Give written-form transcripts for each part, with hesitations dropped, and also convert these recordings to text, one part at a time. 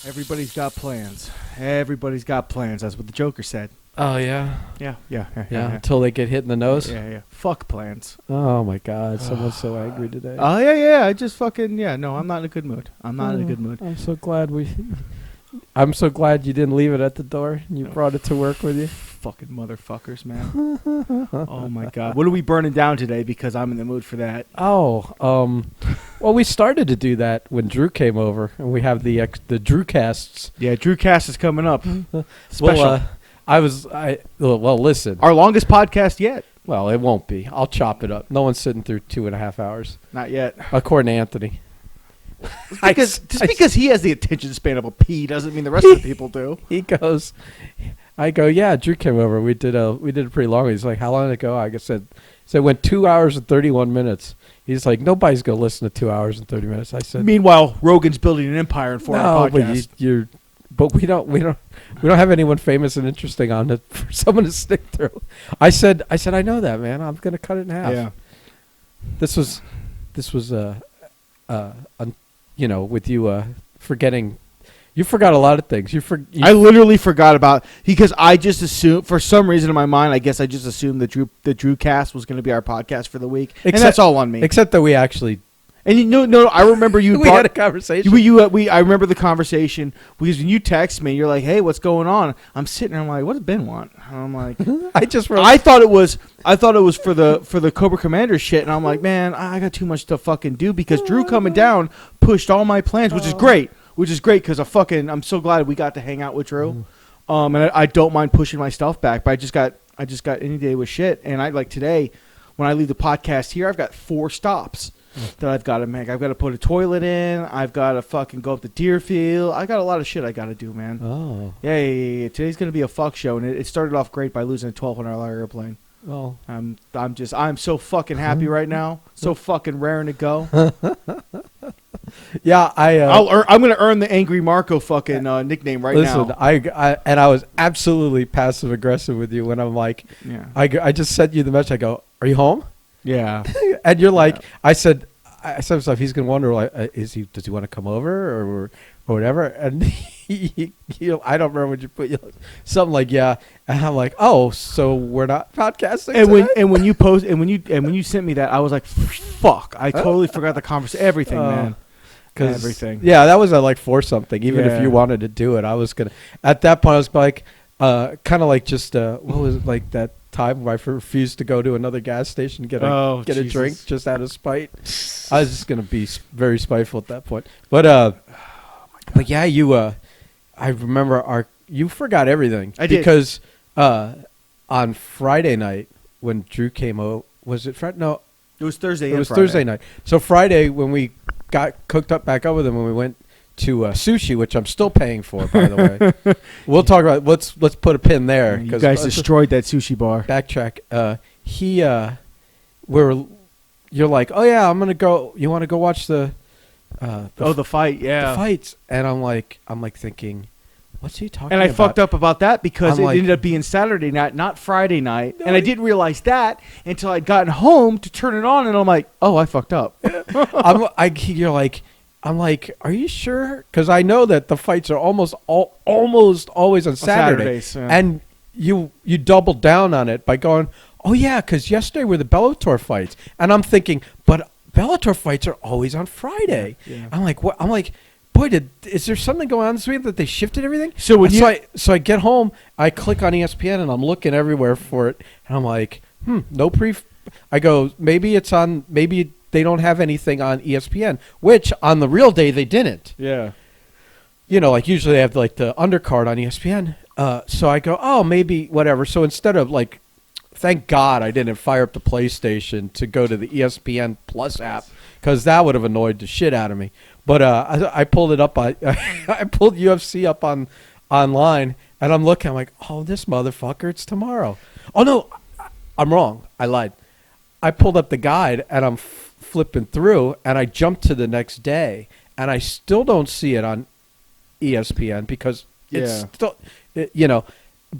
Everybody's got plans. Everybody's got plans. That's what the Joker said. Oh, yeah? Yeah. Until they get hit in the nose? Yeah. Fuck plans. Oh, my God. Someone's so angry today. Oh, yeah. I just fucking, no, I'm not in a good mood. I'm not in a good mood. I'm so glad I'm so glad you didn't leave it at the door. You brought it to work with you. Fucking motherfuckers, man. Oh, my God. What are we burning down today? Because I'm in the mood for that. Well, we started to do that when Drew came over, and we have the Drew casts. Yeah, Drew Cast is coming up. Special. Well, listen. Our longest podcast yet. Well, it won't be. I'll chop it up. No one's sitting through 2.5 hours. Not yet. According to Anthony. Because he has the attention span of a pea doesn't mean the rest of the people do. I go, yeah, Drew came over. We did it pretty long. He's like, how long did it go? I said, it went 2 hours and 31 minutes. He's like, nobody's going to listen to 2 hours and 30 minutes. I said, meanwhile, Rogan's building an empire in 4 podcasts. But we don't have anyone famous and interesting on it for someone to stick through. I said, I know that, man. I'm going to cut it in half. Yeah. This was with you forgetting. You forgot a lot of things. I literally forgot about, because I just assumed, for some reason in my mind, I guess I just assumed the Drew Cast was going to be our podcast for the week, and that's all on me. Except that we actually. And no, I remember you. We had a conversation. I remember the conversation because when you text me, you're like, "Hey, what's going on?" I'm sitting there, I'm like, "What does Ben want?" And I'm like, I thought it was for the Cobra Commander shit, and I'm like, man, I got too much to fucking do because Drew coming down pushed all my plans, which is great because I'm so glad we got to hang out with Drew, and I don't mind pushing my stuff back, but I just got any day with shit, and I like today when I leave the podcast here, I've got 4 stops that I've got to make. I've got to put a toilet in. I've got to fucking go up to Deerfield. I got a lot of shit I got to do, man. Oh. Yeah. Today's going to be a fuck show, and it started off great by losing a $1,200 airplane. Well, I'm so fucking happy right now. So fucking raring to go. Yeah, I'm going to earn the Angry Marco fucking nickname right now. Listen, I was absolutely passive aggressive with you when I'm like, yeah. I just sent you the message. I go, are you home? Yeah. And you're like, I said stuff. He's gonna wonder, like, does he want to come over or whatever? And I don't remember what you put. Something like, yeah. And I'm like, oh, so we're not podcasting. And when you sent me that, I was like, fuck, I totally forgot the conversation. Everything, man. Everything. Yeah, that was like for something. Even if you wanted to do it, I was gonna. At that point, I was like, kind of like just what was it, like that time where I refused to go to another gas station get a drink just out of spite. I was just gonna be very spiteful at that point. But yeah, I remember you forgot everything. I did because on Friday night when Drew came over, was it Friday? No, it was Thursday. It was Friday. Thursday night. So Friday when we got cooked up back up with him when we went to Sushi, which I'm still paying for, by the way. We'll talk about. Let's put a pin there. You guys destroyed that sushi bar. Backtrack. You're like, oh yeah, I'm gonna go. You want to go watch the fight? Yeah, the fights. And I'm like thinking, what's he talking about? And I fucked up about that because it ended up being Saturday night, not Friday night, and I didn't realize that until I'd gotten home to turn it on, and I'm like, oh, I fucked up. I'm like, are you sure? Because I know that the fights are almost always on Saturdays, yeah. And you doubled down on it by going, oh yeah, because yesterday were the Bellator fights, and I'm thinking, but Bellator fights are always on Friday. Yeah. I'm like, what? I'm like, boy, is there something going on this week that they shifted everything? So I get home, I click on ESPN, and I'm looking everywhere for it, and I'm like, no I go, maybe it's on, maybe they don't have anything on ESPN, which on the real day they didn't. Yeah. Like usually they have like the undercard on ESPN. So I go, oh, maybe whatever. So instead of like, thank God I didn't fire up the PlayStation to go to the ESPN Plus app because that would have annoyed the shit out of me. But I pulled it up. I pulled UFC up online, and I'm looking. I'm like, oh, this motherfucker, it's tomorrow. Oh, no, I'm wrong. I lied. I pulled up the guide, and I'm flipping through, and I jumped to the next day, and I still don't see it on ESPN because it's still,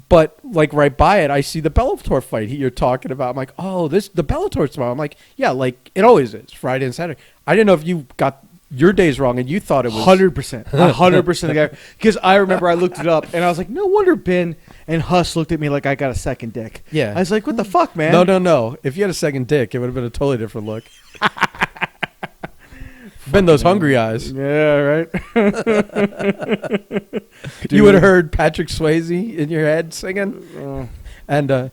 but like right by it, I see the Bellator fight you're talking about. I'm like, oh, the Bellator's tomorrow. I'm like, yeah, like it always is, Friday and Saturday. I didn't know if your day's wrong, and you thought it was 100%. 100% the guy. Because I remember I looked it up, and I was like, no wonder Ben and Huss looked at me like I got a second dick. Yeah. I was like, what the fuck, man? No. If you had a second dick, it would have been a totally different look. Been those hungry eyes. Yeah, right. You would have heard Patrick Swayze in your head singing. And okay.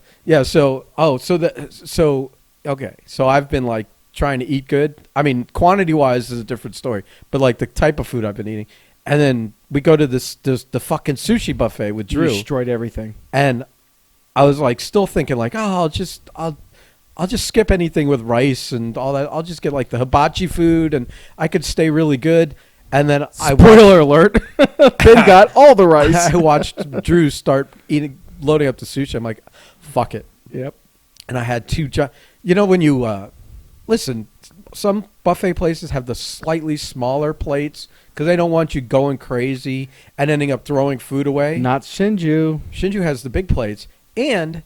So I've been like trying to eat good. I mean, quantity wise is a different story, but like the type of food I've been eating. And then we go to the fucking sushi buffet with Drew. You destroyed everything. And I was like still thinking like, oh, I'll just skip anything with rice and all that. I'll just get like the hibachi food, and I could stay really good. And then spoiler alert, Ben got all the rice. I watched Drew start loading up the sushi. I'm like, fuck it. Yep. And I had two. When you listen, some buffet places have the slightly smaller plates because they don't want you going crazy and ending up throwing food away. Not Shinju. Shinju has the big plates, and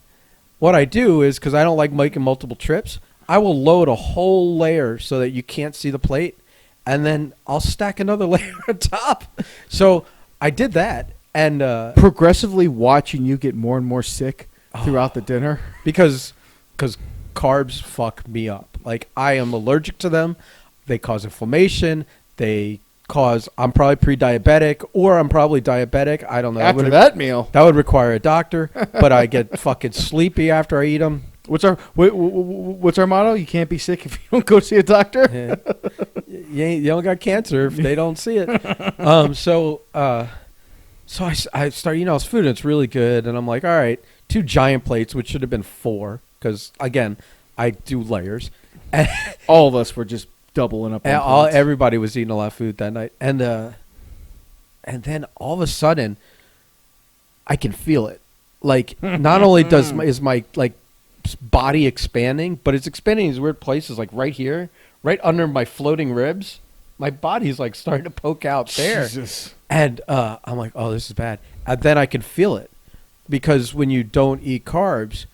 what I do is, because I don't like making multiple trips, I will load a whole layer so that you can't see the plate, and then I'll stack another layer on top. So I did that, and progressively watching you get more and more sick throughout the dinner. Because carbs fuck me up. Like, I am allergic to them. They cause inflammation. I'm probably pre-diabetic, or I'm probably diabetic. I don't know. After that meal. That would require a doctor, but I get fucking sleepy after I eat them. What's our motto? You can't be sick if you don't go see a doctor. Yeah. You don't got cancer if they don't see it. So I start eating all this food, and it's really good. And I'm like, all right, 2 giant plates, which should have been 4, because, again, I do layers. All of us were just doubling up on everybody was eating a lot of food that night. And then all of a sudden, I can feel it. Like, not only is my like body expanding, but it's expanding in these weird places, like right here, right under my floating ribs. My body's like starting to poke out there. Jesus. And I'm like, oh, this is bad. And then I can feel it, because when you don't eat carbs,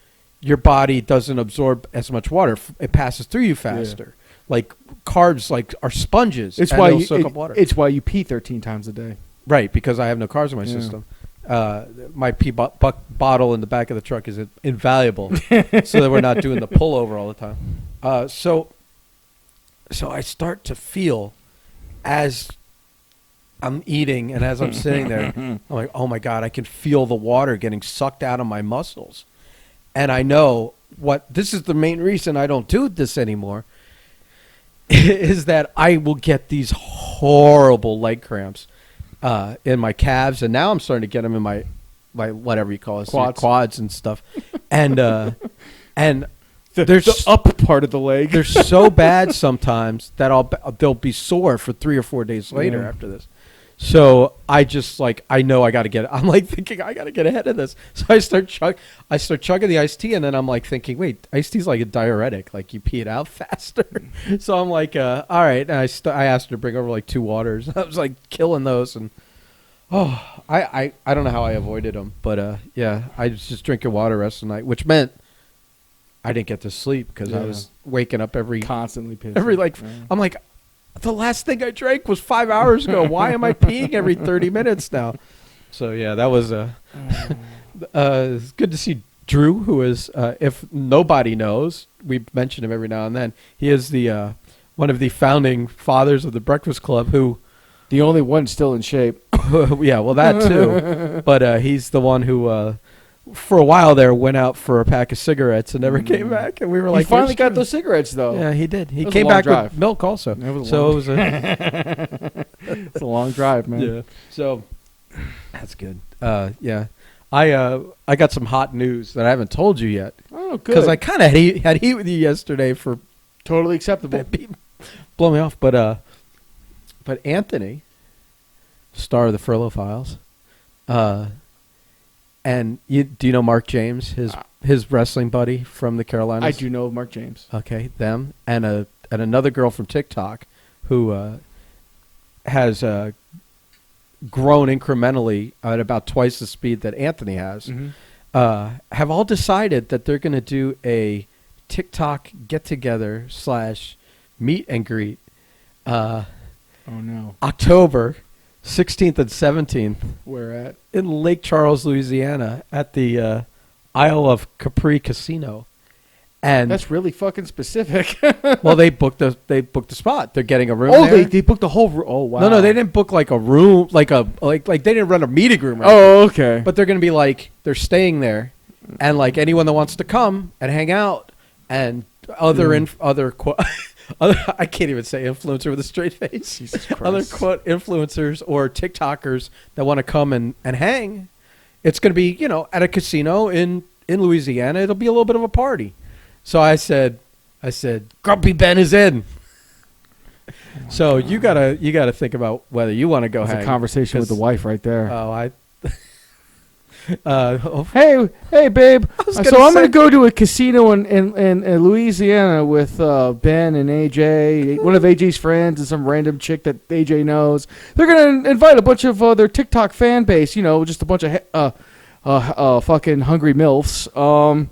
your body doesn't absorb as much water. It passes through you faster. Yeah. Like, carbs are sponges. It's why you soak up water. It's why you pee 13 times a day. Right, because I have no carbs in my system. My pee bottle in the back of the truck is invaluable, so that we're not doing the pullover all the time. So I start to feel, as I'm eating and as I'm sitting there, I'm like, oh my God, I can feel the water getting sucked out of my muscles. And I know this is the main reason I don't do this anymore, is that I will get these horrible leg cramps in my calves, and now I'm starting to get them in my whatever you call it, quads and stuff, and the up part of the leg. They're so bad sometimes that they'll be sore for 3 or 4 days later after this. So I just I know I got to get it. I'm like thinking I got to get ahead of this. So I start chugging the iced tea, and then I'm like thinking, wait, iced tea's like a diuretic, like you pee it out faster. So I'm like, all right. And I asked her to bring over like 2 waters. I was like killing those, and I don't know how I avoided them, but yeah, I was just drinking water the rest of the night, which meant I didn't get to sleep because I was waking up constantly pissing. I'm like, the last thing I drank was 5 hours ago. Why am I peeing every 30 minutes now? So, yeah, that was it's good to see Drew, who is, if nobody knows, we mention him every now and then. He is the one of the founding fathers of the Breakfast Club, who... The only one still in shape. Yeah, well, that too. But he's the one who... for a while there, went out for a pack of cigarettes and never came back, and we were like, he finally got those cigarettes though. Yeah, he did. He came back with milk also. It was it's a long drive, man. Yeah, so that's good. Yeah, I got some hot news that I haven't told you yet. Oh, good. Because I kind of had heat with you yesterday for totally acceptable. Blow me off, but Anthony, star of the Furlough Files, and do you know Mark James, his wrestling buddy from the Carolinas? I do know Mark James. Okay, them and another girl from TikTok who has grown incrementally at about twice the speed that Anthony has. Mm-hmm. Have all decided that they're going to do a TikTok get together / meet and greet. Oh no. October 16th and 17th. Where at? In Lake Charles, Louisiana, at the Isle of Capri Casino. And that's really fucking specific. well, they booked the spot. They're getting a room. Oh, there. they booked the whole room. Oh wow. No, they didn't book like a room, like they didn't rent a meeting room. Right oh, okay. But they're gonna be like they're staying there, and like anyone that wants to come and hang out, and other I can't even say influencer with a straight face. Jesus Christ. Other quote influencers or TikTokers that want to come and hang. It's gonna be at a casino in Louisiana. It'll be a little bit of a party. So I said, Grumpy Ben is in. So you gotta think about whether you want to go hang. It's a conversation with the wife right there. Hey, babe. So I'm gonna go to a casino in Louisiana with Ben and AJ, one of AJ's friends, and some random chick that AJ knows. They're gonna invite a bunch of their TikTok fan base. Just a bunch of fucking hungry milfs.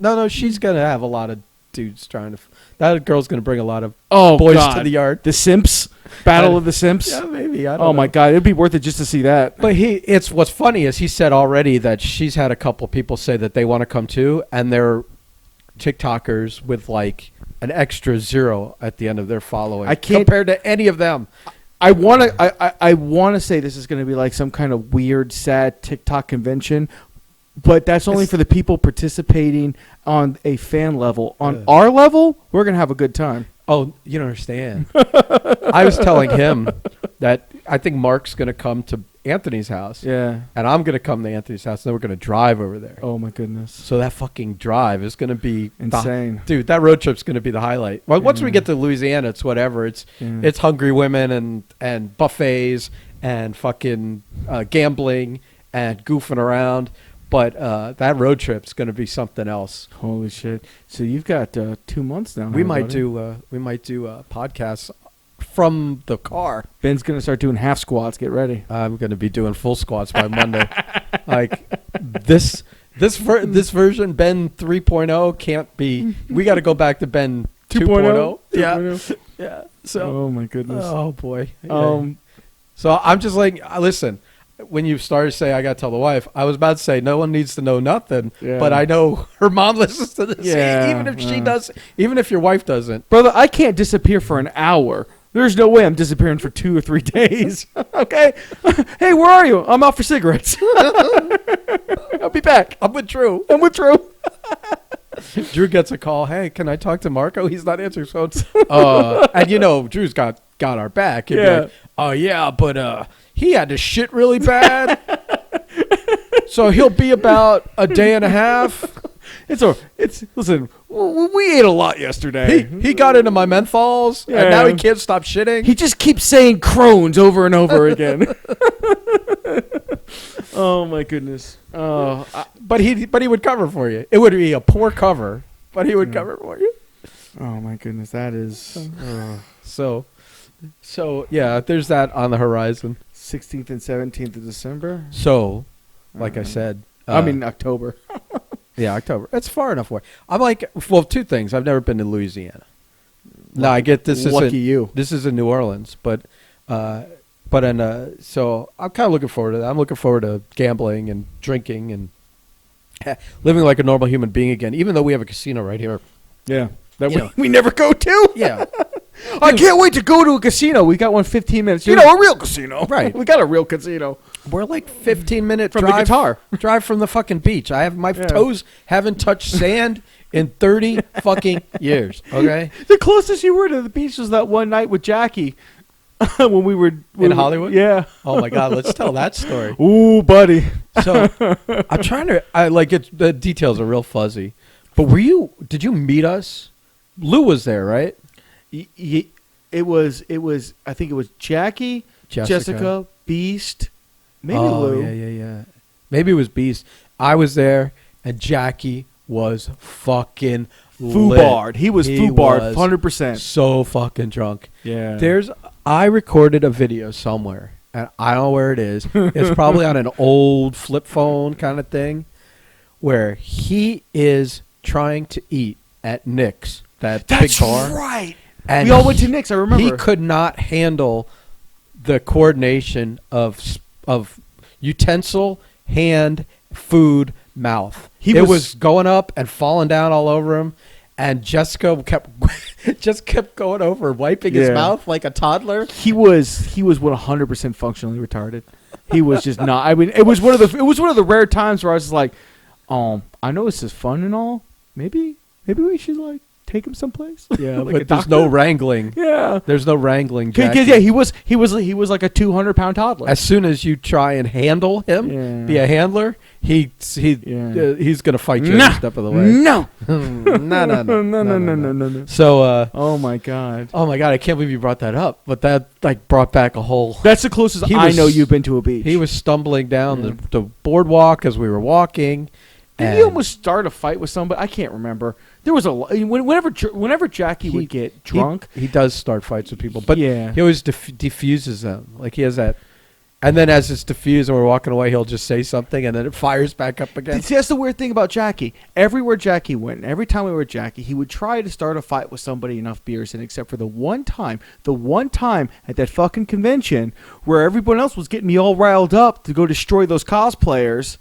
No, she's gonna have a lot of dudes trying to. That girl's gonna bring a lot of boys to the yard. The Simps Battle of the Simps. Yeah, maybe. I don't know. Oh my god, it'd be worth it just to see that. But what's funny is he said already that she's had a couple people say that they want to come too, and they're TikTokers with like an extra 0 at the end of their following. I can't compared to any of them. I want to say this is going to be like some kind of weird, sad TikTok convention. But that's only for the people participating on a fan level. On our level, we're going to have a good time. Oh, you don't understand. I was telling him that I think Mark's going to come to Anthony's house. Yeah. And I'm going to come to Anthony's house, and then we're going to drive over there. Oh, my goodness. So that fucking drive is going to be insane. Dude, that road trip's going to be the highlight. Well, once we get to Louisiana, it's whatever. It's hungry women and buffets and fucking gambling and goofing around. But that road trip's going to be something else. Holy shit! So you've got 2 months now. We might do podcasts from the car. Ben's going to start doing half squats. Get ready. I'm going to be doing full squats by Monday. Like this version, Ben 3.0 can't be. We got to go back to Ben 2.0. Yeah. So. Oh my goodness. Oh boy. So I'm just like, listen. When you started to say, I got to tell the wife, I was about to say, no one needs to know nothing. Yeah. But I know her mom listens to this. Yeah, even if she does, even if your wife doesn't. Brother, I can't disappear for an hour. There's no way I'm disappearing for 2 or 3 days. Okay? Hey, where are you? I'm out for cigarettes. I'll be back. I'm with Drew. Drew gets a call. Hey, can I talk to Marco? He's not answering phone. And Drew's got our back. He'd be like, oh, yeah, but he had to shit really bad. So he'll be about a day and a half. Listen, we ate a lot yesterday. He got into my menthols, and now he can't stop shitting. He just keeps saying Crohn's over and over again. Oh my goodness. But he would cover for you. It would be a poor cover, but he would cover for you. Oh my goodness, that is so yeah, there's that on the horizon. 16th and 17th of December. So, like I said, October. Yeah, October. That's far enough away. I'm like, well, 2 things. I've never been to Louisiana. No, I get this. Lucky you. This is in New Orleans, so I'm kind of looking forward to that. I'm looking forward to gambling and drinking and living like a normal human being again. Even though we have a casino right here. Yeah, that we never go to. Yeah. I can't wait to go to a casino. We got one 15 minutes. A real casino. Right. We got a real casino. We're like 15-minute from the guitar. Drive from the fucking beach. I have my toes haven't touched sand in 30 fucking years. Okay. The closest you were to the beach was that one night with Jackie when we were in Hollywood. Yeah. Oh my God. Let's tell that story. Ooh, buddy. So I'm trying to. The details are real fuzzy. But did you meet us? Lou was there, right? It was. I think it was Jackie, Jessica, Beast, maybe Lou. Yeah. Maybe it was Beast. I was there, and Jackie was fucking foobarred. He was foobarred, 100%. So fucking drunk. Yeah. I recorded a video somewhere, and I don't know where it is. It's probably on an old flip phone kind of thing, where he is trying to eat at Nick's. That's big bar. Right. And we all went to Nick's, I remember. He could not handle the coordination of utensil, hand, food, mouth. It was going up and falling down all over him, and Jessica kept going over, wiping his mouth like a toddler. He was 100% functionally retarded. He was just not. I mean, it was one of the rare times where I was just like, I know this is fun and all. Maybe we should like take him someplace. Yeah, like but there's no wrangling. Yeah, there's no wrangling. Jackie. Yeah, he was like a 200-pound toddler. As soon as you try and handle him, be a handler, he's gonna fight you every step of the way. No, no. So, oh my god, I can't believe you brought that up. But that like brought back a whole. That's the closest I know you've been to a beach. He was stumbling down the boardwalk as we were walking. Did he almost start a fight with somebody? I can't remember. There was whenever Jackie would get drunk, he does start fights with people, but he always diffuses them. Like he has that, and then as it's diffused and we're walking away, he'll just say something, and then it fires back up again. See, that's the weird thing about Jackie. Everywhere Jackie went, every time we were with Jackie, he would try to start a fight with somebody enough beers in, except for the one time at that fucking convention where everyone else was getting me all riled up to go destroy those cosplayers,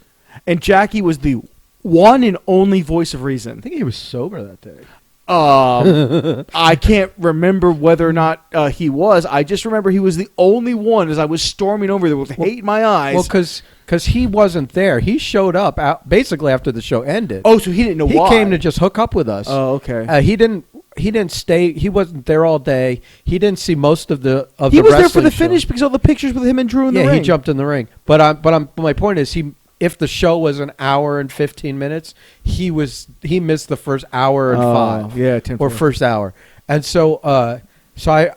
and Jackie was the one and only voice of reason. I think he was sober that day. I can't remember whether or not he was. I just remember he was the only one as I was storming over there with hate in my eyes. Well, because he wasn't there. He showed up basically after the show ended. Oh, so he didn't know why. He came to just hook up with us. Oh, okay. He didn't stay. He wasn't there all day. He didn't see most of the He was there for the finish because of the pictures with him and Drew in the ring. Yeah, he jumped in the ring. But my point is if the show was an hour and 15 minutes, he missed the first hour and 5. Yeah, 10 or first hour. And so I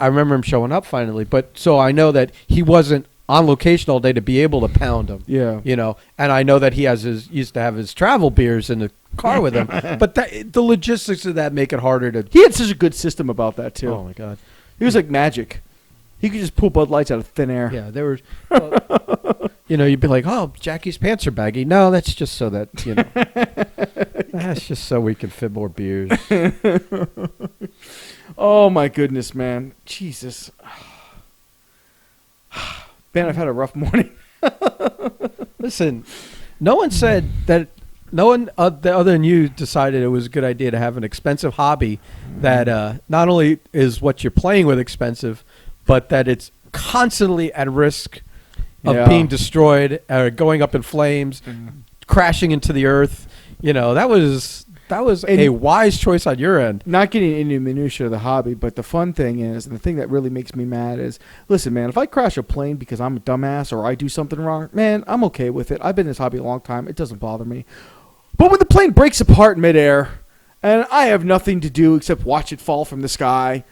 remember him showing up finally. But so I know that he wasn't on location all day to be able to pound him. Yeah. You know, and I know that he used to have his travel beers in the car with him. But the logistics of that make it harder to. He had such a good system about that too. Oh my God. He was like magic. He could just pull Bud Lights out of thin air. Yeah, there were. You'd be like, "Oh, Jackie's pants are baggy." No, that's just so that that's just so we can fit more beers. Oh my goodness, man! Jesus, man, I've had a rough morning. Listen, no one said that. No one other than you decided it was a good idea to have an expensive hobby that not only is what you're playing with expensive, but that it's constantly at risk of being destroyed, going up in flames, crashing into the earth. That was a wise choice on your end. Not getting into minutiae of the hobby, but the fun thing is, and the thing that really makes me mad is, listen, man, if I crash a plane because I'm a dumbass or I do something wrong, man, I'm okay with it. I've been in this hobby a long time. It doesn't bother me. But when the plane breaks apart midair and I have nothing to do except watch it fall from the sky,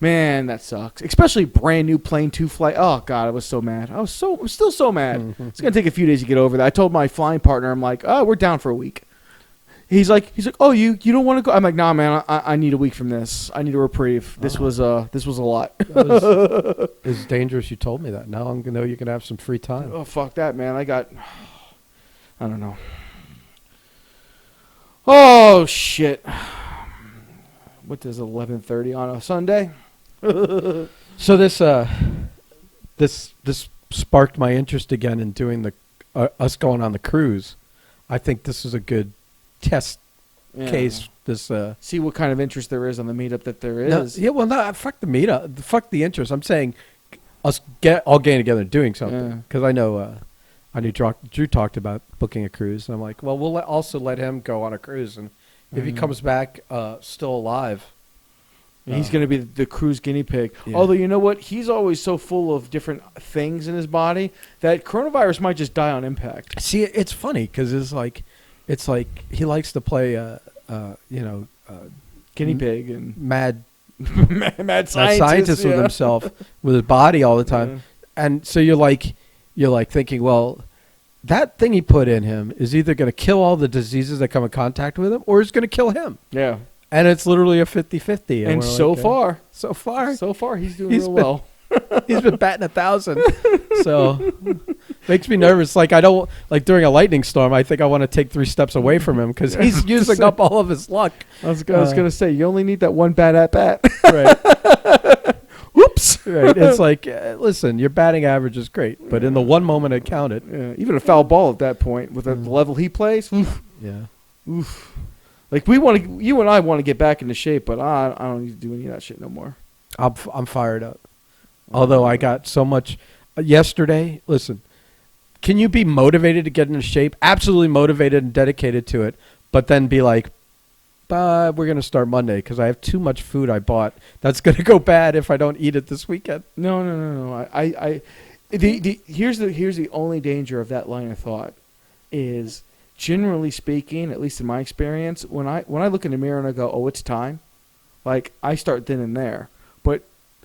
man, that sucks. Especially brand new plane 2 flight. Oh God, I was so mad. I'm still so mad. Mm-hmm. It's gonna take a few days to get over that. I told my flying partner, I'm like, oh, we're down for a week. He's like, oh, you don't want to go? I'm like, nah, man, I need a week from this. I need a reprieve. This was a lot. It's dangerous. You told me that. Now I'm gonna know you can have some free time. Oh fuck that, man. I don't know. Oh shit. What is 11:30 on a Sunday? So this sparked my interest again in doing us going on the cruise. I think this is a good test case. This see what kind of interest there is on the meetup that there is. No, fuck the meetup. Fuck the interest. I'm saying us all getting together and doing something because I knew Drew talked about booking a cruise, and I'm like, well, we'll also let him go on a cruise, and if he comes back still alive. He's going to be the cruise guinea pig. Yeah. Although, you know what? He's always so full of different things in his body that coronavirus might just die on impact. See, it's funny because it's like he likes to play, guinea pig and mad scientist with himself, with his body all the time. Yeah. And so you're like thinking, well, that thing he put in him is either going to kill all the diseases that come in contact with him or it's going to kill him. Yeah. And it's literally a 50-50. And so far, he's doing real well. He's been batting 1,000. So makes me nervous. Like I don't like during a lightning storm. I think I want to take 3 steps away from him because he's using up all of his luck. I was gonna say you only need that one bad at bat. Right. Whoop. chips. Right. It's like, listen, your batting average is great, but in the one moment it counted. Yeah, even a foul ball at that point with the level he plays. Oof. Yeah. Oof. Like you and I want to get back into shape, but I don't need to do any of that shit no more. I'm fired up. Although I got so much yesterday. Listen, can you be motivated to get into shape? Absolutely motivated and dedicated to it, but then be like, we're going to start Monday because I have too much food I bought. That's going to go bad if I don't eat it this weekend. No. Here's the only danger of that line of thought is, generally speaking, at least in my experience, when I look in the mirror and I go, oh, it's time, like I start then and there. But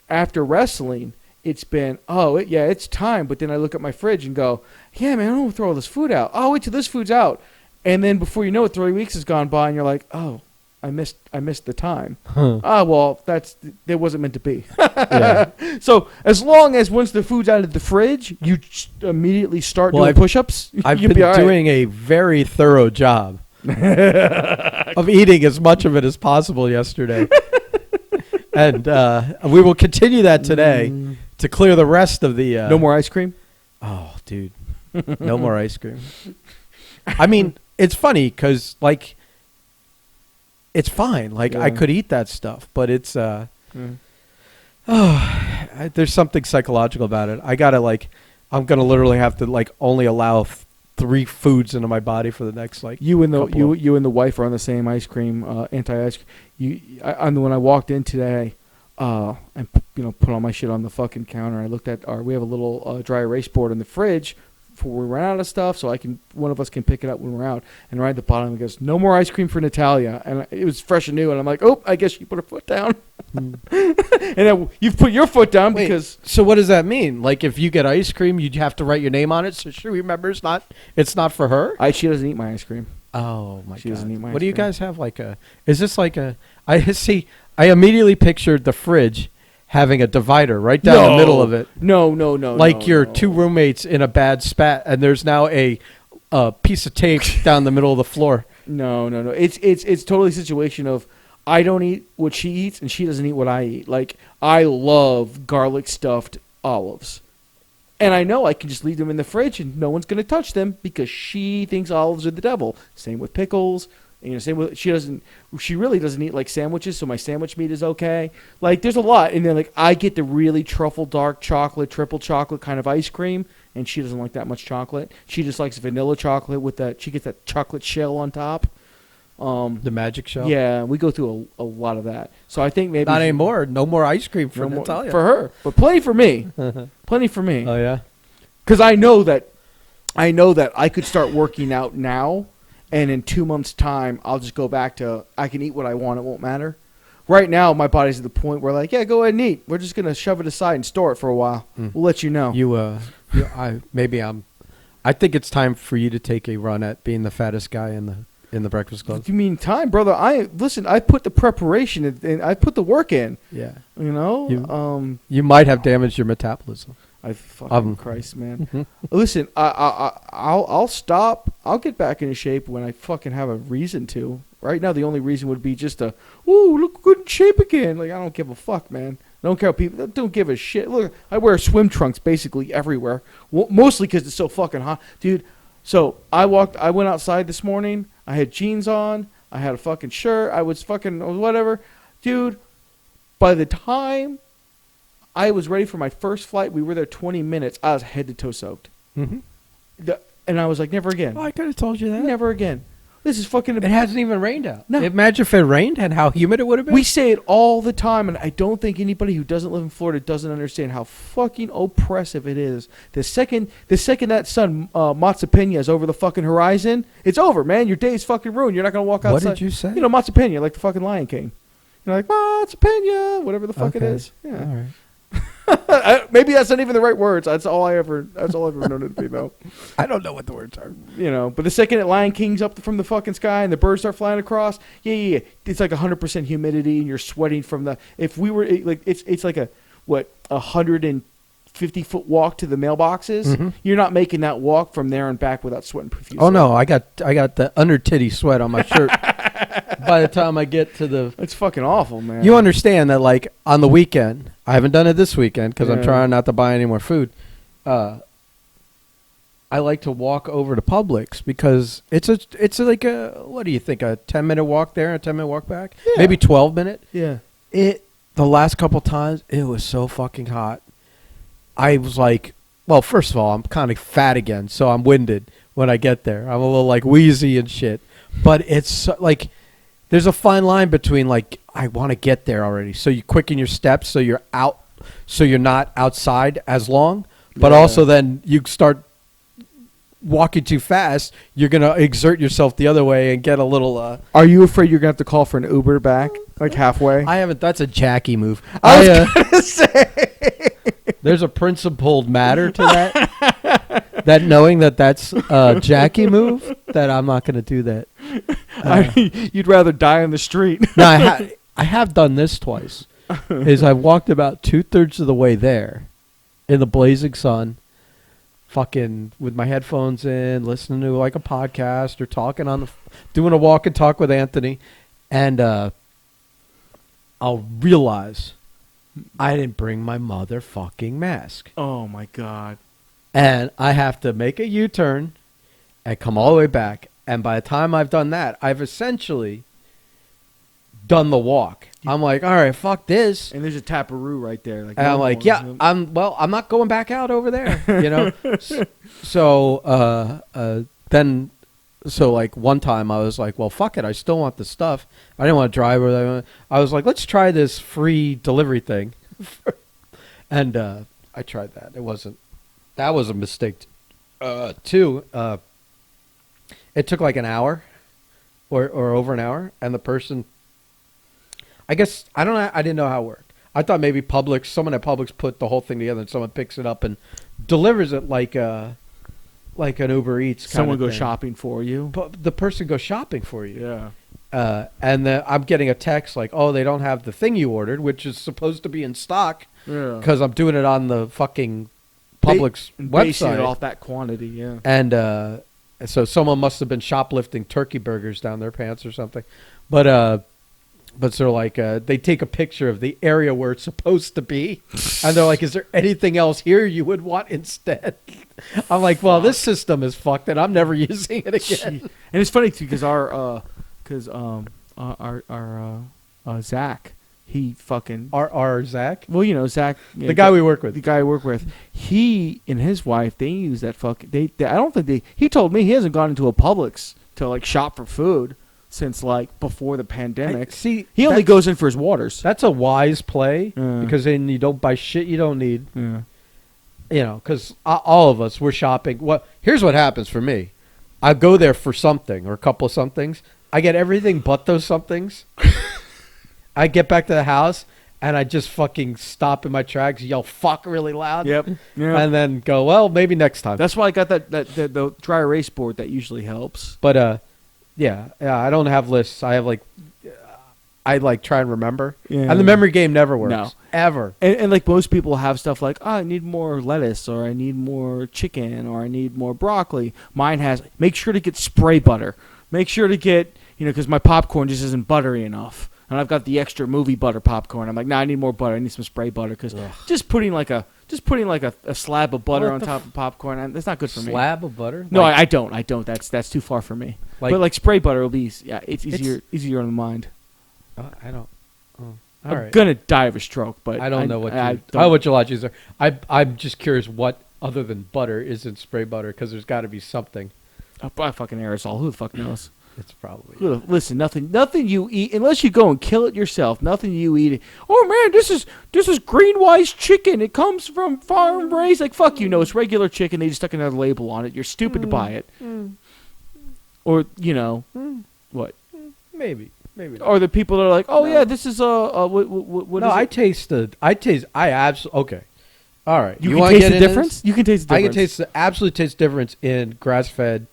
after wrestling, it's been, it's time. But then I look at my fridge and go, yeah, man, I don't want to throw all this food out. Oh, wait till this food's out. And then before you know it, 3 weeks has gone by and you're like, oh, I missed the time. Well, that wasn't meant to be. Yeah. So as long as once the food's out of the fridge, you immediately start doing push-ups. I've been doing a very thorough job of eating as much of it as possible yesterday, and we will continue that today to clear the rest of the. No more ice cream. Oh, dude, no more ice cream. I mean, it's funny because like. It's fine. Like, I could eat that stuff, but it's, there's something psychological about it. I'm going to literally have to, like, only allow 3 foods into my body for the next, like, you and the wife are on the same ice cream, anti-ice cream. When I walked in today, and, put all my shit on the fucking counter, I looked at we have a little dry erase board in the fridge before we run out of stuff, so one of us can pick it up when we're out. And right at the bottom it goes, no more ice cream for Natalia. And it was fresh and new, and I'm like, oh, I guess she put her foot down. And then you've put your foot down. Wait, because. So what does that mean? Like, if you get ice cream, you'd have to write your name on it so she remembers it's not for her? She doesn't eat my ice cream. Oh my God. She doesn't eat my ice cream. What do you guys have? Is this like I immediately pictured the fridge having a divider right down the middle of it. No. Like your 2 roommates in a bad spat, and there's now a piece of tape down the middle of the floor. No. It's totally a situation of I don't eat what she eats, and she doesn't eat what I eat. Like, I love garlic stuffed olives. And I know I can just leave them in the fridge, and no one's going to touch them because she thinks olives are the devil. Same with pickles. Same with, she really doesn't eat like sandwiches, so my sandwich meat is okay. Like, there's a lot. And then, like, I get the really truffle dark chocolate, triple chocolate kind of ice cream, and she doesn't like that much chocolate. She just likes vanilla chocolate with she gets that chocolate shell on top. The magic shell? Yeah, we go through a lot of that. So I think maybe. Not anymore. No more ice cream for Natalia. For her. But plenty for me. Plenty for me. Oh, yeah? Because I know that I could start working out now. And in 2 months' time, I'll just go back to I can eat what I want. It won't matter. Right now, my body's at the point where, like, yeah, go ahead and eat. We're just going to shove it aside and store it for a while. We'll let you know. I think it's time for you to take a run at being the fattest guy in the Breakfast Club. You mean time, brother? I put the preparation and I put the work in. Yeah. You might have damaged your metabolism. Christ, man. Listen, I'll stop. I'll get back into shape when I fucking have a reason to. Right now, the only reason would be just look good in shape again. Like, I don't give a fuck, man. I don't care what people don't give a shit. Look, I wear swim trunks basically everywhere. Mostly because it's so fucking hot, dude. So I went outside this morning. I had jeans on. I had a fucking shirt. I was fucking whatever, dude. By the time I was ready for my first flight, we were there 20 minutes. I was head to toe soaked. And I was like, never again. Oh, I could have told you that. Never again. This is fucking. It hasn't even rained out. No. Imagine if it rained and how humid it would have been. We say it all the time, and I don't think anybody who doesn't live in Florida doesn't understand how fucking oppressive it is. The second that sun, Matzapena, is over the fucking horizon, it's over, man. Your day's fucking ruined. You're not going to walk outside. What did you say? Matzapena, like the fucking Lion King. You're like, Matzapena, whatever the fuck it is. Yeah. All right. Maybe that's not even the right words. That's all I've ever known it to be, though. I don't know what the words are. But the second that Lion King's up from the fucking sky and the birds start flying across, yeah, it's like 100% humidity and you're sweating from the. If we were like, it's like a 150-foot walk to the mailboxes. Mm-hmm. You're not making that walk from there and back without sweating profusely. Oh no, I got the under titty sweat on my shirt. by the time I get to the... It's fucking awful, man. You understand that, like, on the weekend, I haven't done it this weekend because I'm trying not to buy any more food. I like to walk over to Publix because it's like a, what do you think, a 10-minute walk there, a 10-minute walk back? Yeah. Maybe 12-minute? Yeah. The last couple times, it was so fucking hot. I was like, well, first of all, I'm kind of fat again, so I'm winded when I get there. I'm a little, like, wheezy and shit. But it's, like, there's a fine line between, like, I want to get there already. So you quicken your steps so you're out, so you're not outside as long. But also then you start walking too fast, you're going to exert yourself the other way and get a little... Are you afraid you're going to have to call for an Uber back, like halfway? I haven't. That's a Jackie move. I was going to say... There's a principled matter to that. That knowing that that's a Jackie move, that I'm not going to do that. You'd rather die on the street. No, I have done this twice. Is I've walked about 2/3 of the way there in the blazing sun, fucking with my headphones in, listening to like a podcast or talking doing a walk and talk with Anthony, and I'll realize I didn't bring my motherfucking mask. Oh my God. And I have to make a U-turn and come all the way back. And by the time I've done that, I've essentially done the walk. I'm like, all right, fuck this. And there's a taparoo right there. Like, and I'm like, yeah, I'm not going back out over there, you know? So like one time I was like, well, fuck it. I still want the stuff. I didn't want to drive over there. I was like, let's try this free delivery thing. And I tried that. That was a mistake. Too. It took like an hour or over an hour. And the person, I guess, I didn't know how it worked. I thought maybe someone at Publix put the whole thing together and someone picks it up and delivers it like an Uber Eats kind Someone of goes thing. Shopping for you. But the person goes shopping for you. Yeah. And then I'm getting a text like, oh, they don't have the thing you ordered, which is supposed to be in stock. Yeah. Because I'm doing it on the fucking Publix website. Basing it off that quantity, yeah. And so someone must have been shoplifting turkey burgers down their pants or something. But they're like, they take a picture of the area where it's supposed to be. And they're like, is there anything else here you would want instead? I'm like, well, this system is fucked and I'm never using it again. And it's funny too, because our Zach, he fucking... Our Zach? Well, you know, Zach... The guy we work with. The guy we work with. He and his wife, they use that fucking... I don't think he told me he hasn't gone into a Publix to, like, shop for food since, like, before the pandemic. He only goes in for his waters. That's a wise play, because then you don't buy shit you don't need. Yeah. You know, because all of us, we're shopping. Here's what happens for me. I go there for something or a couple of somethings. I get everything but those somethings. I get back to the house, and I just fucking stop in my tracks, yell fuck really loud. Yep. And then go, well, maybe next time. That's why I got the dry erase board. That usually helps. But, yeah, I don't have lists. I have, like... I try and remember, and the memory game never works, ever. And like most people have stuff like, oh, I need more lettuce, or I need more chicken, or I need more broccoli. Mine has, make sure to get spray butter. Make sure to get, because my popcorn just isn't buttery enough. And I've got the extra movie butter popcorn. I'm like, I need more butter. I need some spray butter because just putting like a slab of butter on top of popcorn, that's not good for me. Slab of butter? No, I don't. That's too far for me. But like spray butter will be, it's easier on the mind. I don't. Oh, I'm gonna die of a stroke, but I don't know what your logic is. I'm just curious what other than butter is in spray butter because there's got to be something. Probably fucking aerosol. Who the fuck knows? It's probably. Listen, nothing you eat unless you go and kill it yourself. Nothing you eat. Oh man, this is Greenwise chicken. It comes from farm raised. Like fuck you, it's regular chicken. They just stuck another label on it. You're stupid to buy it. Or what? Maybe not. Or the people that are like, oh yeah, this is what no, I absolutely okay. All right, you can taste the difference. You can taste the difference. I can absolutely taste the difference in grass-fed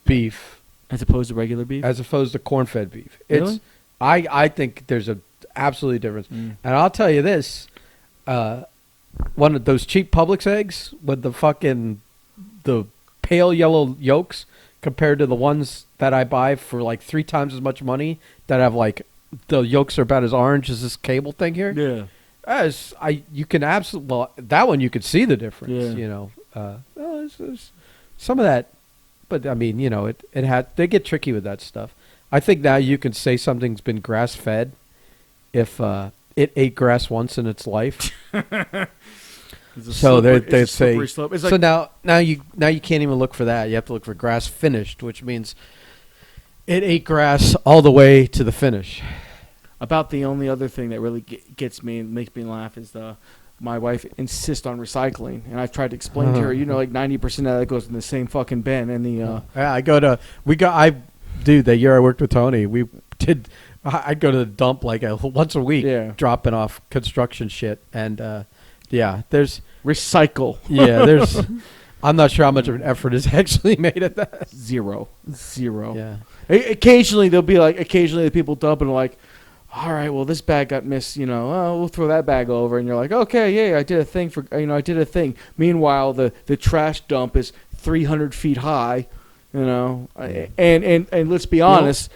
beef as opposed to regular beef, as opposed to corn-fed beef. Really? I think there's a absolutely difference, and I'll tell you this: one of those cheap Publix eggs with the pale yellow yolks compared to the ones that I buy for like 3 times as much money that have like the yolks are about as orange as this cable thing here. Yeah. You can absolutely, well, that one you could see the difference. Yeah. You know, there's some of that, but I mean, you know, they get tricky with that stuff. I think now you can say something's been grass fed if it ate grass once in its life. So they say so. Now you can't even look for that. You have to look for grass finished, which means it ate grass all the way to the finish. About the only other thing that really gets me and makes me laugh is my wife insists on recycling, and I've tried to explain to her, you know, like 90% of that goes in the same fucking bin. And the the year I worked with Tony, I'd go to the dump like once a week, dropping off construction shit, and there's recycle. Yeah, I'm not sure how much of an effort is actually made at that. Zero. Yeah. Occasionally the people dump and like, all right, well, this bag got missed, you know, we'll throw that bag over. And you're like, okay, yeah, I did a thing. Meanwhile, the trash dump is 300 feet high, you know. And let's be honest,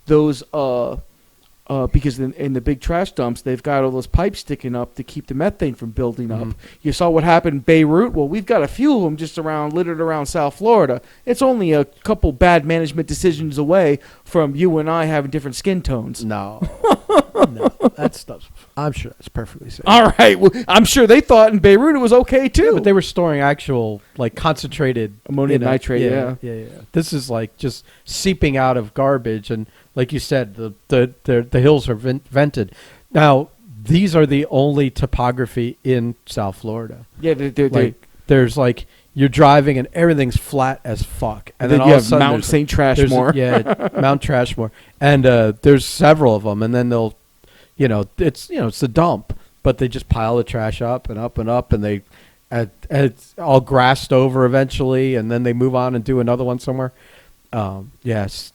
those, because in the big trash dumps, they've got all those pipes sticking up to keep the methane from building up. You saw what happened in Beirut? Well, we've got a few of them just littered around South Florida. It's only a couple bad management decisions away from you and I having different skin tones. No, that stuff's, I'm sure that's perfectly safe. All right. Well, I'm sure they thought in Beirut it was okay, too. Yeah, but they were storing actual, like, concentrated ammonium nitrate, yeah. This is, like, just seeping out of garbage, and like you said, the hills are vented. Now, these are the only topography in South Florida. Yeah, there's like you're driving and everything's flat as fuck, and then all you of a have sudden Mount St. Trashmore. Mount Trashmore, and there's several of them, and then they'll, it's a dump, but they just pile the trash up and up and up, and they, it's all grassed over eventually, and then they move on and do another one somewhere. Yes.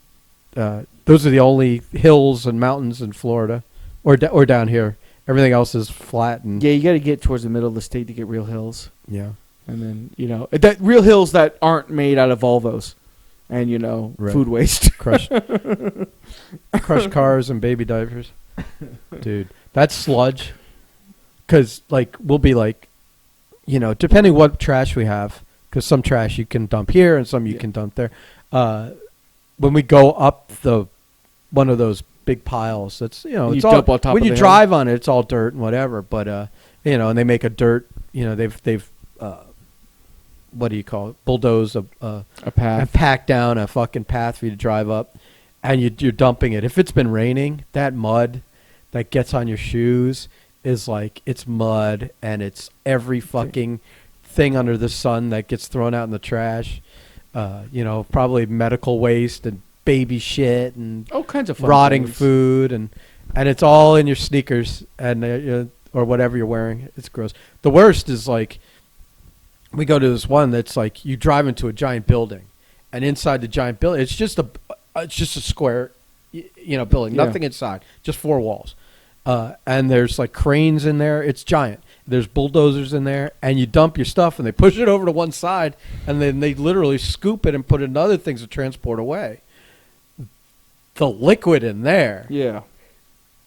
Those are the only hills and mountains in Florida, or down here. Everything else is flat. And you got to get towards the middle of the state to get real hills. Yeah, and then that real hills that aren't made out of Volvos, and food waste, crushed cars and baby diapers, dude. That's sludge. Because we'll be depending what trash we have, because some trash you can dump here and some you can dump there. When we go up one of those big piles, that's it's all dump on top when of you the drive hill. on it, it's all dirt and whatever. But and they make a dirt. They've what do you call it? Bulldoze a path, and pack down a fucking path for you to drive up, and you're dumping it. If it's been raining, that mud that gets on your shoes is it's mud, and it's every fucking thing under the sun that gets thrown out in the trash. Probably medical waste and baby shit and all kinds of fun rotting things. food, and it's all in your sneakers and or whatever you're wearing. It's gross. The worst is we go to this one that's you drive into a giant building, and inside the giant building, it's just a square, building, nothing inside, just 4 walls, and there's cranes in there. It's giant. There's bulldozers in there, and you dump your stuff, and they push it over to one side, and then they literally scoop it and put it in other things to transport away. The liquid in there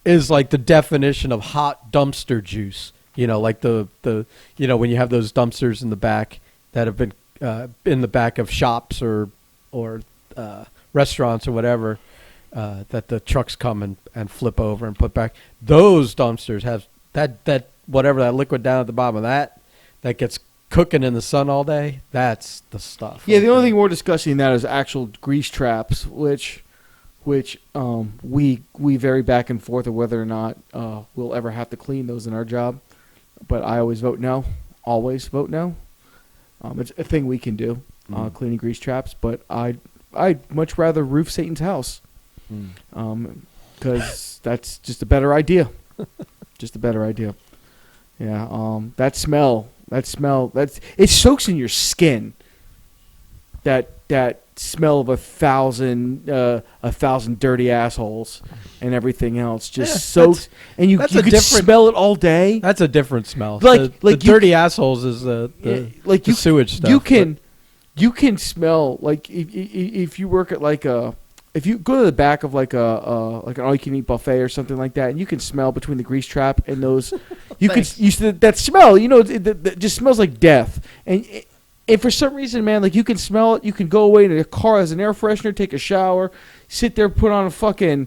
is the definition of hot dumpster juice. The when you have those dumpsters in the back that have been in the back of shops or restaurants or whatever, that the trucks come and flip over and put back. Those dumpsters have that whatever that liquid down at the bottom of that gets cooking in the sun all day. That's the stuff. Yeah, the only thing we're discussing that is actual grease traps, which we vary back and forth of whether or not we'll ever have to clean those in our job. But I always vote no. Always vote no. It's a thing we can do, cleaning grease traps. But I'd much rather roof Satan's house, because that's just a better idea. Just a better idea. Yeah. That smell. It soaks in your skin. That smell of 1,000 dirty assholes and everything else just soaks, and you could smell it all day. That's a different smell. The dirty assholes is the sewage stuff. You can smell like if you work at like a. If you go to the back of like like an all-you-can-eat buffet or something like that, and you can smell between the grease trap and those, that smell. It just smells like death. And for some reason, man, like you can smell it. You can go away to a car as an air freshener, take a shower, sit there, put on a fucking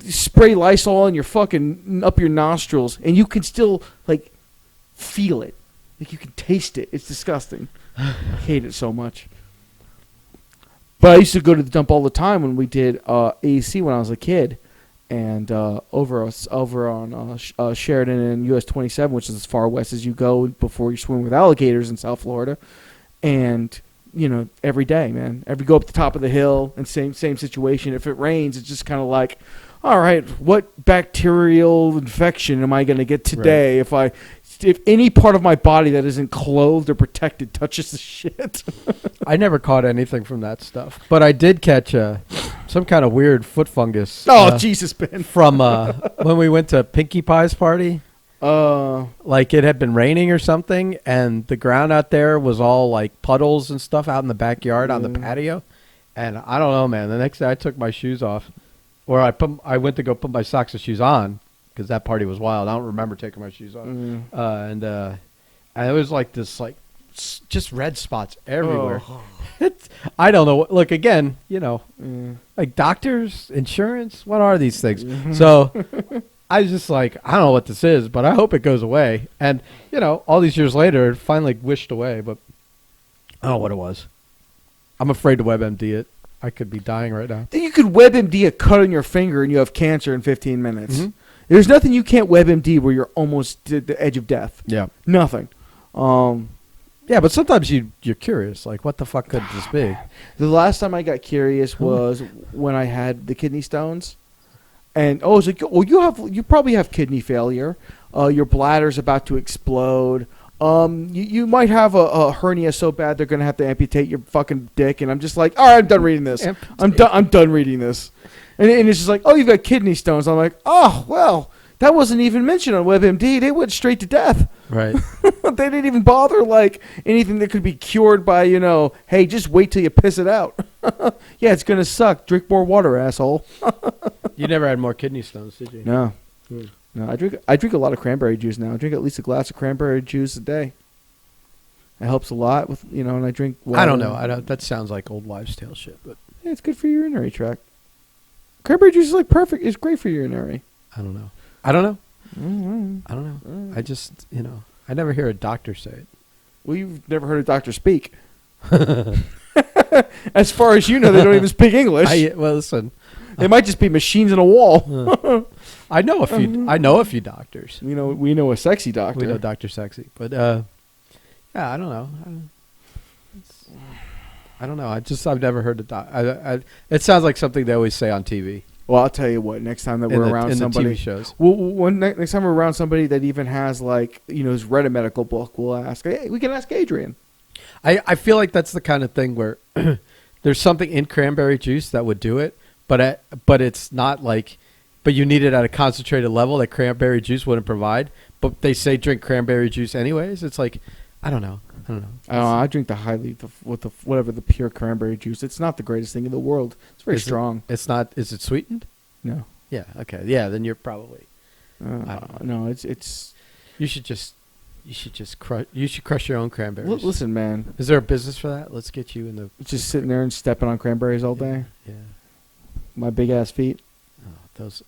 spray Lysol in your fucking up your nostrils, and you can still like feel it. Like you can taste it. It's disgusting. I hate it so much. But I used to go to the dump all the time when we did AC when I was a kid, and over on Sheridan and US 27, which is as far west as you go before you swim with alligators in South Florida, and every day, man, go up the top of the hill, and same situation. If it rains, it's just kind of like, all right, what bacterial infection am I going to get today if any part of my body that isn't clothed or protected touches the shit? I never caught anything from that stuff, but I did catch some kind of weird foot fungus. Oh, Jesus, Ben! From when we went to Pinkie Pie's party. Like it had been raining or something, and the ground out there was all like puddles and stuff out in the backyard on the patio. And I don't know, man. The next day I took my shoes off, or I went to go put my socks and shoes on. Because that party was wild. I don't remember taking my shoes off. And it was like this, like, just red spots everywhere. Oh. I don't know. Look, again, like doctors, insurance, what are these things? So I was just like, I don't know what this is, but I hope it goes away. And, all these years later, it finally wished away, but I don't know what it was. I'm afraid to WebMD it. I could be dying right now. You could WebMD a cut on your finger and you have cancer in 15 minutes. Mm-hmm. There's nothing you can't WebMD where you're almost at the edge of death. Yeah. Nothing. Yeah, but sometimes you're curious. Like, what the fuck could this be? The last time I got curious was when I had the kidney stones. And, it's like, you probably have kidney failure. Your bladder's about to explode. You might have a hernia so bad they're going to have to amputate your fucking dick. And I'm just like, all right, I'm done reading this. I'm done reading this. And it's just like, you've got kidney stones. I'm like, well, that wasn't even mentioned on WebMD. They went straight to death. Right. They didn't even bother, like, anything that could be cured by, hey, just wait till you piss it out. Yeah, it's going to suck. Drink more water, asshole. You never had more kidney stones, did you? No. No, I drink a lot of cranberry juice now. I drink at least a glass of cranberry juice a day. It helps a lot with, and I drink water. I don't know. That sounds like old wives' tale shit, but yeah, it's good for your urinary tract. Cranberry juice is like perfect. It's great for urinary. I don't know. I don't know. Mm-hmm. I don't know. I just, I never hear a doctor say it. Well, you've never heard a doctor speak. As far as you know, they don't even speak English. Well, listen. They might just be machines in a wall. I know a few doctors. We know a sexy doctor. We know Dr. Sexy. But, yeah, I don't know. I don't know. I've never heard it sounds like something they always say on TV. Well, I'll tell you what. Next time that we're around somebody, the TV shows. Next time we're around somebody that even has has read a medical book, we'll ask. Hey, we can ask Adrian. I feel like that's the kind of thing where there's something in cranberry juice that would do it, but it's not like. But you need it at a concentrated level that cranberry juice wouldn't provide. But they say drink cranberry juice anyways. It's like, I don't know. I drink whatever the pure cranberry juice. It's not the greatest thing in the world. It's very strong. It's not. Is it sweetened? No. Yeah. Okay. Yeah. Then you're probably. I don't know. No. It's. You should crush. You should crush your own cranberries. Listen, man. Is there a business for that? Let's get you in the. Just sitting there and stepping on cranberries all day. Yeah. My big ass feet. Oh, those,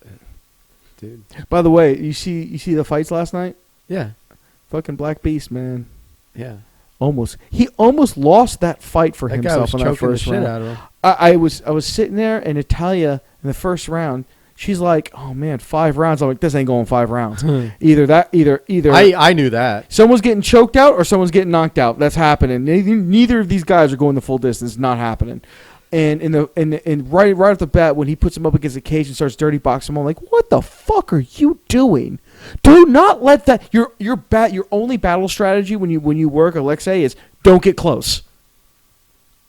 dude. By the way, you see the fights last night? Yeah. Fucking Black Beast, man. Yeah. He almost lost that fight for himself in that first round. Out of him. I was sitting there, and Natalia in the first round, she's like, "Oh man, 5 rounds." I'm like, "This ain't going 5 rounds." Either. I knew that someone's getting choked out or someone's getting knocked out. That's happening. Neither of these guys are going the full distance. Not happening. And right off the bat, when he puts him up against the cage and starts dirty boxing him, I'm like, "What the fuck are you doing? Do not let that your only battle strategy when you work, Alexei, is don't get close."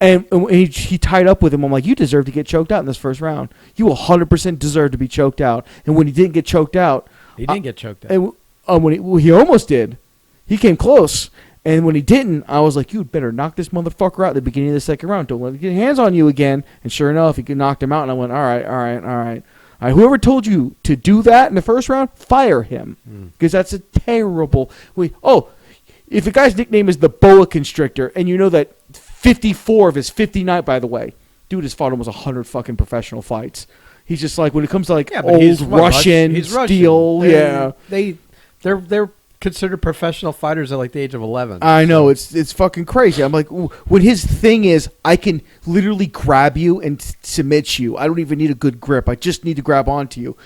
And he tied up with him. I'm like, "You deserve to get choked out in this first round. You 100% deserve to be choked out." And when he didn't get choked out, he didn't get choked out. And when he almost did, he came close. And when he didn't, I was like, "You'd better knock this motherfucker out at the beginning of the second round. Don't let him get hands on you again." And sure enough, he knocked him out. And I went, "All right. Whoever told you to do that in the first round, fire him, because that's a terrible." If the guy's nickname is the boa constrictor, and you know that 54 of his 59, by the way, dude has fought almost 100 fucking professional fights. He's just like, when it comes to like old Russian steel, they're considered professional fighters at like the age of 11. I know, it's fucking crazy. I'm like, when his thing is, I can literally grab you and submit you. I don't even need a good grip. I just need to grab onto you.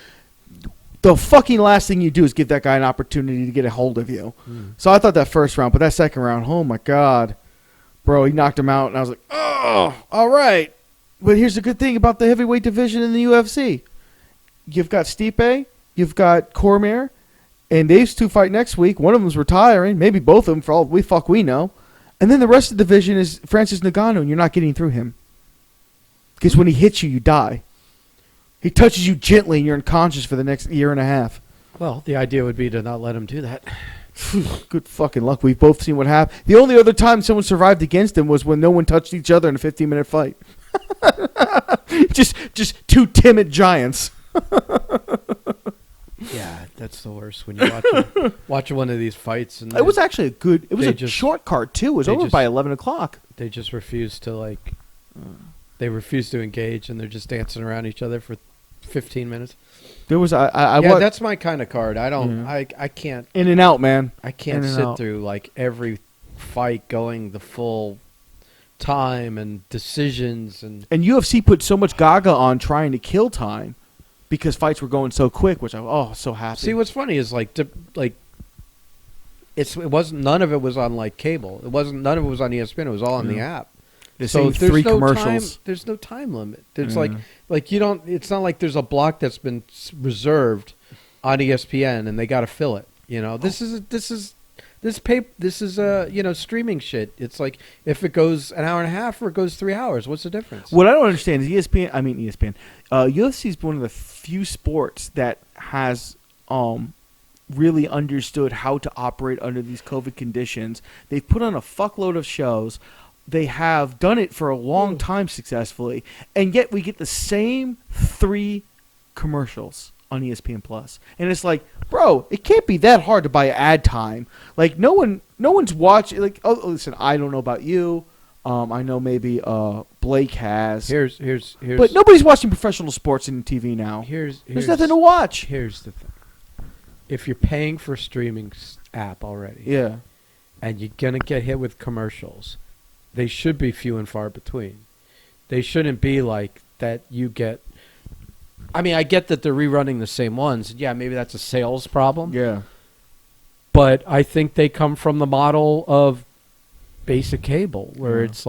The fucking last thing you do is give that guy an opportunity to get a hold of you. So I thought that first round, but that second round, oh my God, bro, he knocked him out, and I was like, oh, all right. But here's the good thing about the heavyweight division in the UFC. You've got Stipe, you've got Cormier, and these two fight next week. One of them's retiring, maybe both of them for all we know. And then the rest of the division is Francis Ngannou, and you're not getting through him. Because when he hits you, you die. He touches you gently, and you're unconscious for the next year and a half. Well, the idea would be to not let him do that. Good fucking luck. We've both seen what happened. The only other time someone survived against him was when no one touched each other in a 15-minute fight. just two timid giants. Yeah, that's the worst when you watch one of these fights. And it was actually it was a short card, too. It was over by 11 o'clock. They just refused to, they refused to engage, and they're just dancing around each other for 15 minutes. There was, that's my kind of card. I don't, I can't. In and out, man. I can't sit through, every fight going the full time and decisions. And UFC put so much gaga on trying to kill time because fights were going so quick, which I'm so happy. See, what's funny is it wasn't, none of it was on cable. None of it was on ESPN. It was all on the app. So there's 3 commercials. There's no time limit. There's you don't. It's not like there's a block that's been reserved on ESPN and they got to fill it. This is streaming shit. It's like if it goes an hour and a half or it goes 3 hours, what's the difference? What I don't understand is ESPN. UFC is one of the few sports that has really understood how to operate under these COVID conditions. They've put on a fuckload of shows. They have done it for a long time successfully, and yet we get the same 3 commercials on ESPN Plus, and it's like, bro, it can't be that hard to buy ad time. No one's watching. Listen, I don't know about you. I know maybe Blake has. Here's. But nobody's watching professional sports in TV now. There's nothing to watch. Here's the thing: if you're paying for a streaming app already, and you're gonna get hit with commercials, they should be few and far between. They shouldn't be like that. You get. I mean, I get that they're rerunning the same ones. Yeah, maybe that's a sales problem. Yeah. But I think they come from the model of basic cable, where it's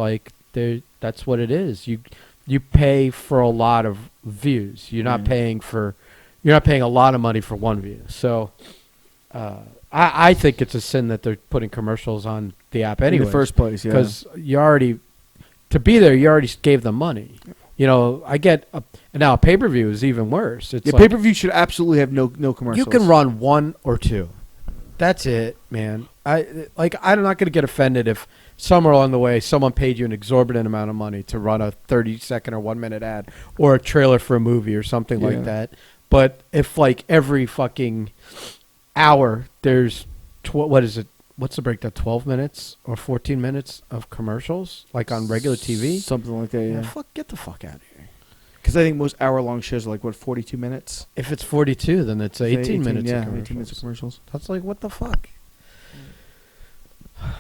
that's what it is. You pay for a lot of views. You're not paying a lot of money for one view. So I think it's a sin that they're putting commercials on the app anyway. In the first place, because you already gave them money. I get now a pay-per-view is even worse. It's pay-per-view should absolutely have no commercials. You can run 1 or 2. That's it, man. I'm not going to get offended if somewhere along the way someone paid you an exorbitant amount of money to run a 30-second or 1-minute ad or a trailer for a movie or something like that. But if every fucking hour there's what is it? What's the breakdown? 12 minutes or 14 minutes of commercials on regular TV? Something like that, yeah. Get the fuck out of here. Because I think most hour-long shows are 42 minutes? If it's 42, then it's 18 minutes of commercials. 18 minutes of commercials. That's what the fuck?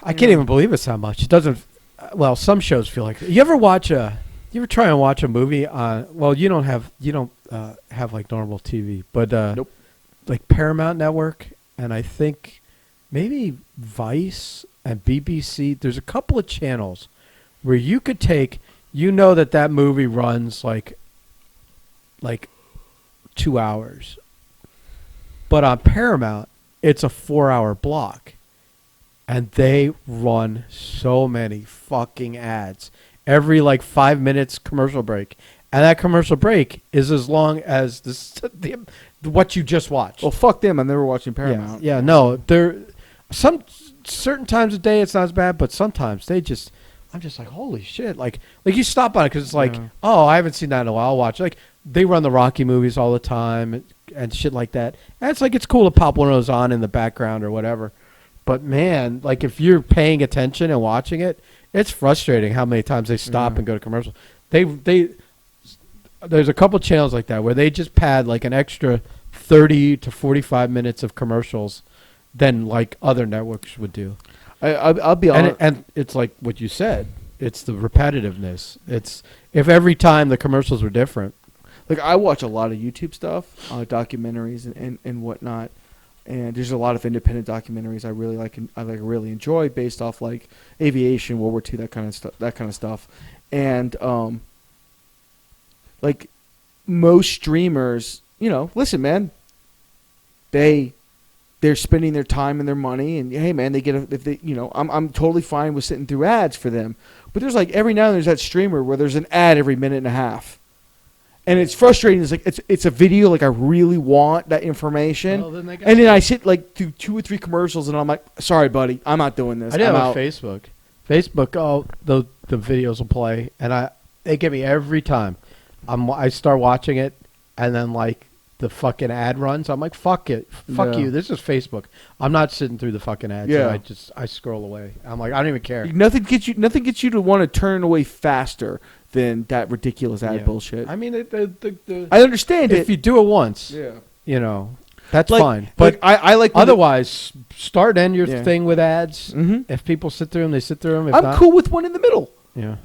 I can't even believe it's that much. It doesn't... Well, some shows feel like... You ever try and watch a movie on... Well, you don't have normal TV, but... Nope. Paramount Network, and I think... Maybe Vice and BBC. There's a couple of channels where you could take, that movie runs like 2 hours. But on Paramount, it's a 4-hour block. And they run so many fucking ads. Every 5 minutes commercial break. And that commercial break is as long as what you just watched. Well, fuck them. I'm never watching Paramount. Yeah, no. certain times of day it's not as bad, but sometimes I'm just like, holy shit. Like you stop on it because it's like, oh, I haven't seen that in a while. I'll watch. Like, they run the Rocky movies all the time and shit like that. And it's like, it's cool to pop one of those on in the background or whatever. But, man, like, if you're paying attention and watching it, it's frustrating how many times they stop and go to commercials. There's a couple channels like that where they just pad, like, an extra 30 to 45 minutes of commercials than, like, other networks would do. I'll be honest. And it's like what you said. It's the repetitiveness. It's if every time the commercials were different. Like, I watch a lot of YouTube stuff, documentaries and whatnot, and there's a lot of independent documentaries I really like and I really enjoy based off like aviation, World War II, that kind of stuff, and like most streamers, listen, man, they're spending their time and their money, and hey, man, they get I'm totally fine with sitting through ads for them, but there's like every now and then there's that streamer where there's an ad every minute and a half. And it's frustrating. It's like it's a video. Like, I really want that information, and then I sit like through 2 or 3 commercials, and I'm like, "Sorry, buddy, I'm not doing this." I do on Facebook. Facebook, the videos will play, and they get me every time. I start watching it, and then like the fucking ad runs. I'm like, "Fuck it, fuck you." This is Facebook. I'm not sitting through the fucking ads. Yeah. I scroll away. I'm like, I don't even care. Nothing gets you to want to turn away faster than that ridiculous ad bullshit. I mean, I understand if you do it once, that's fine. But I like otherwise, start and end your thing with ads. Mm-hmm. If people sit through them, they sit through them. If I'm not, cool with one in the middle. Yeah,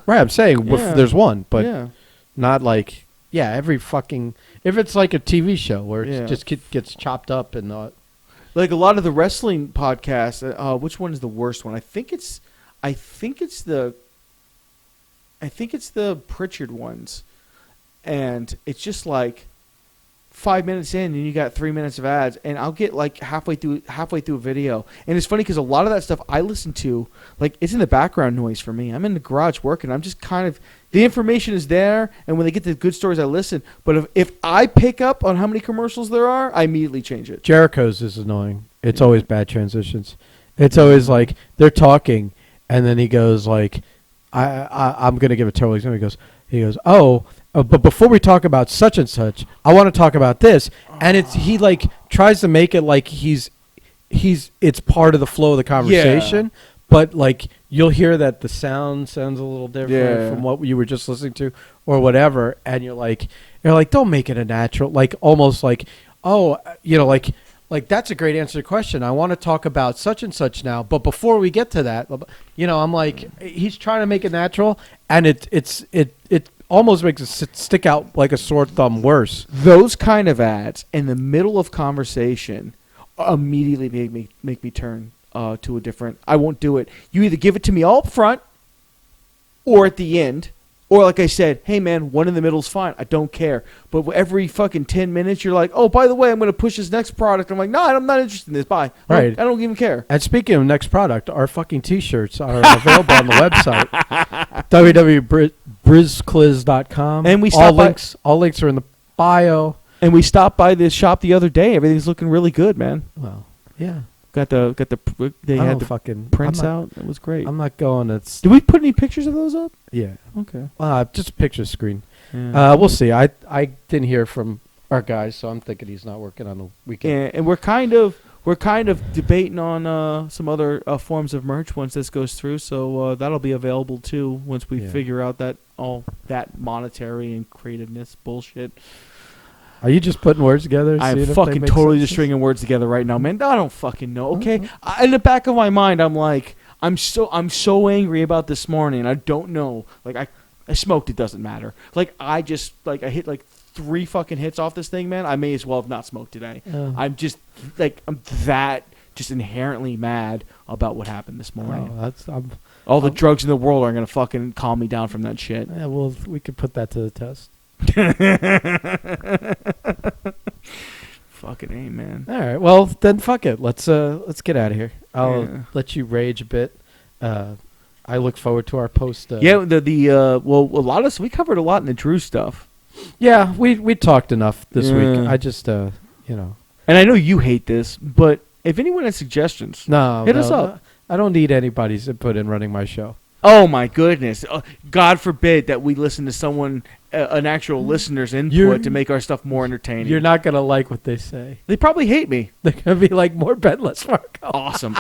Right, I'm saying if there's one, but not like every fucking. If it's like a TV show where it just gets chopped up and not. Like a lot of the wrestling podcasts, which one is the worst one? I think it's the Pritchard ones, and it's just like 5 minutes in, and you got 3 minutes of ads, and I'll get like halfway through a video, and it's funny because a lot of that stuff I listen to, like, it's in the background noise for me. I'm in the garage working. I'm just kind of the information is there, and when they get the good stories, I listen. But if I pick up on how many commercials there are, I immediately change it. Jericho's is annoying. It's always bad transitions. It's always like they're talking, and then he goes like. I'm going to give a total example. He goes, but before we talk about such and such, I want to talk about this. And he like tries to make it like it's part of the flow of the conversation. Yeah. But like you'll hear that the sounds a little different from what you were just listening to or whatever. And you're like, don't make it a natural, like almost like, like that's a great answer to the question. I want to talk about such and such now, but before we get to that, I'm like, he's trying to make it natural, and it almost makes it stick out like a sore thumb worse. Those kind of ads in the middle of conversation immediately make me turn to a different. I won't do it. You either give it to me all up front, or at the end. Or like I said, hey, man, one in the middle is fine. I don't care. But every fucking 10 minutes, you're like, oh, by the way, I'm going to push this next product. I'm like, no, I'm not interested in this. Bye. Right. I don't even care. And speaking of next product, our fucking T-shirts are available on the website, www.brizzcliz.com. And all links are in the bio. And we stopped by this shop the other day. Everything's looking really good, man. Well, yeah. They had the fucking prints out. It was great. I'm not going. Did we put any pictures of those up? Yeah. Okay. Just a picture screen. Yeah. We'll see. I didn't hear from our guys, so I'm thinking he's not working on the weekend. Yeah, and we're kind of debating on some other forms of merch once this goes through. So that'll be available too once we figure out that monetary and creativeness bullshit. Are you just putting words together? I'm fucking totally just stringing words together right now, man. I don't fucking know. Okay, in the back of my mind, I'm like, I'm so angry about this morning. I don't know. Like I smoked. It doesn't matter. Like I hit like 3 fucking hits off this thing, man. I may as well have not smoked today. I'm just like I'm just inherently mad about what happened this morning. All the drugs in the world are gonna fucking calm me down from that shit. Yeah, well, we could put that to the test. Fucking A, man. All right, well then, fuck it. Let's get out of here. I'll let you rage a bit. I look forward to our post. A lot of us, we covered a lot in the Drew stuff. Yeah, we talked enough this week. I just And I know you hate this, but If anyone has suggestions, No, hit us up. I don't need anybody's input in running my show. Oh my goodness! God forbid that we listen to someone, an actual listener's input to make our stuff more entertaining. You're not gonna like what they say. They probably hate me. They're gonna be like, more Ben, less Marco. Awesome.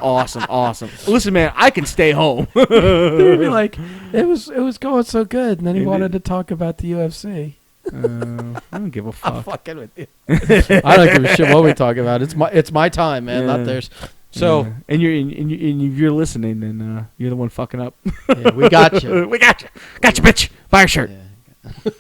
Listen, man, I can stay home. They're gonna be like, it was going so good, and then he wanted to talk about the UFC. I don't give a fuck. I'm fucking with you. I don't give a shit what we talk about. It's my time, man, not theirs. So and you're listening, and you're the one fucking up. Yeah, we got you. We got you, bitch. Buy a shirt. Yeah.